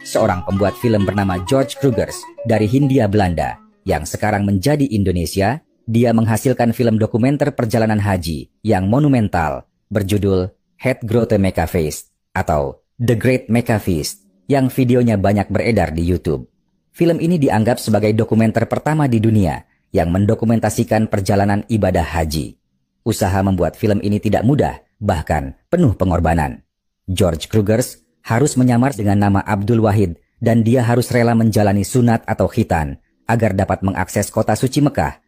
seorang pembuat film bernama George Krugers dari Hindia Belanda yang sekarang menjadi Indonesia. Dia menghasilkan film dokumenter perjalanan haji yang monumental berjudul Het Grote Mecca Feest atau The Great Mecca Feast yang videonya banyak beredar di YouTube. Film ini dianggap sebagai dokumenter pertama di dunia yang mendokumentasikan perjalanan ibadah haji. Usaha membuat film ini tidak mudah, bahkan penuh pengorbanan. George Krugers harus menyamar dengan nama Abdul Wahid dan dia harus rela menjalani sunat atau khitan agar dapat mengakses kota suci Mekah.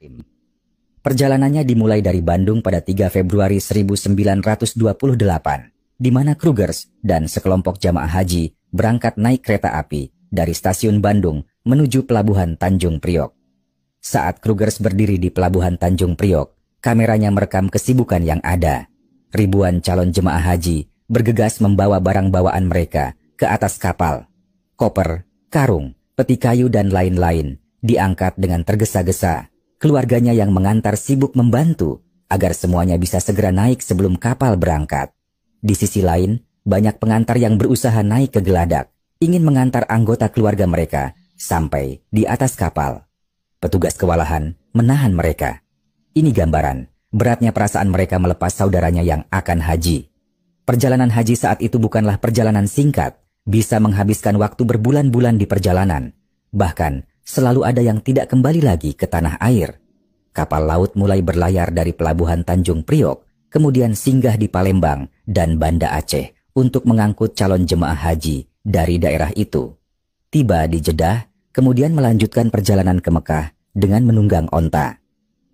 Perjalanannya dimulai dari Bandung pada 3 Februari 1928, di mana Krugers dan sekelompok jamaah haji berangkat naik kereta api dari stasiun Bandung menuju Pelabuhan Tanjung Priok. Saat Krugers berdiri di Pelabuhan Tanjung Priok, kameranya merekam kesibukan yang ada. Ribuan calon jemaah haji bergegas membawa barang bawaan mereka ke atas kapal. Koper, karung, peti kayu dan lain-lain diangkat dengan tergesa-gesa. Keluarganya yang mengantar sibuk membantu agar semuanya bisa segera naik sebelum kapal berangkat. Di sisi lain, banyak pengantar yang berusaha naik ke geladak, ingin mengantar anggota keluarga mereka sampai di atas kapal. Petugas kewalahan menahan mereka. Ini gambaran beratnya perasaan mereka melepas saudaranya yang akan haji. Perjalanan haji saat itu bukanlah perjalanan singkat, bisa menghabiskan waktu berbulan-bulan di perjalanan. Bahkan, selalu ada yang tidak kembali lagi ke tanah air. Kapal laut mulai berlayar dari Pelabuhan Tanjung Priok, kemudian singgah di Palembang dan Banda Aceh untuk mengangkut calon jemaah haji dari daerah itu. Tiba di Jeddah, kemudian melanjutkan perjalanan ke Mekah dengan menunggang onta.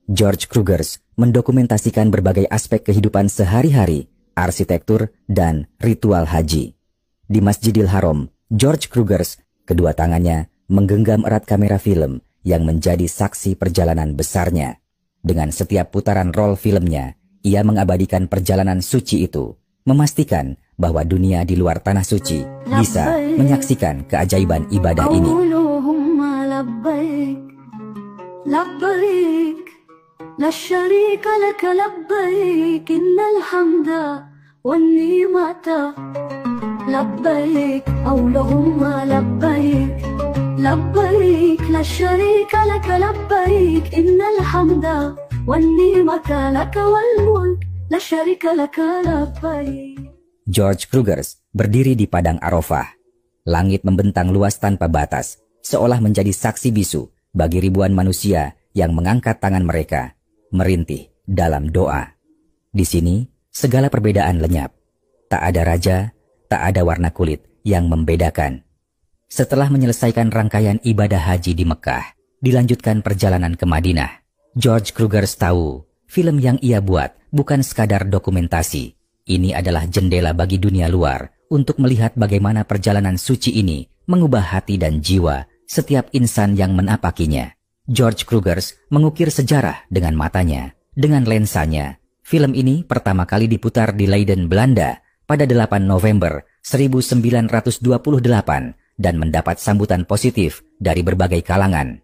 George Krugers mendokumentasikan berbagai aspek kehidupan sehari-hari, arsitektur, dan ritual haji. Di Masjidil Haram, George Krugers, kedua tangannya menggenggam erat kamera film yang menjadi saksi perjalanan besarnya. Dengan setiap putaran roll filmnya, ia mengabadikan perjalanan suci itu, memastikan bahwa dunia di luar tanah suci bisa menyaksikan keajaiban ibadah ini. لبيك لا شريك لك لبيك إن الحمد والنعمة لك والملك لا شريك لك لبيك. George Krugers berdiri di padang Arafah. Langit membentang luas tanpa batas, seolah menjadi saksi bisu bagi ribuan manusia yang mengangkat tangan mereka, merintih dalam doa. Di sini, segala perbedaan lenyap. Tak ada raja, tak ada warna kulit yang membedakan. Setelah menyelesaikan rangkaian ibadah haji di Mekah, dilanjutkan perjalanan ke Madinah. George Krugers tahu, film yang ia buat bukan sekadar dokumentasi. Ini adalah jendela bagi dunia luar untuk melihat bagaimana perjalanan suci ini mengubah hati dan jiwa setiap insan yang menapakinya. George Krugers mengukir sejarah dengan matanya, dengan lensanya. Film ini pertama kali diputar di Leiden, Belanda pada 8 November 1928 dan mendapat sambutan positif dari berbagai kalangan.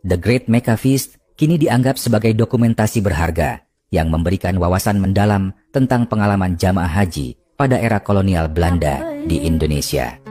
The Great Mecca Feast kini dianggap sebagai dokumentasi berharga yang memberikan wawasan mendalam tentang pengalaman jamaah haji pada era kolonial Belanda di Indonesia.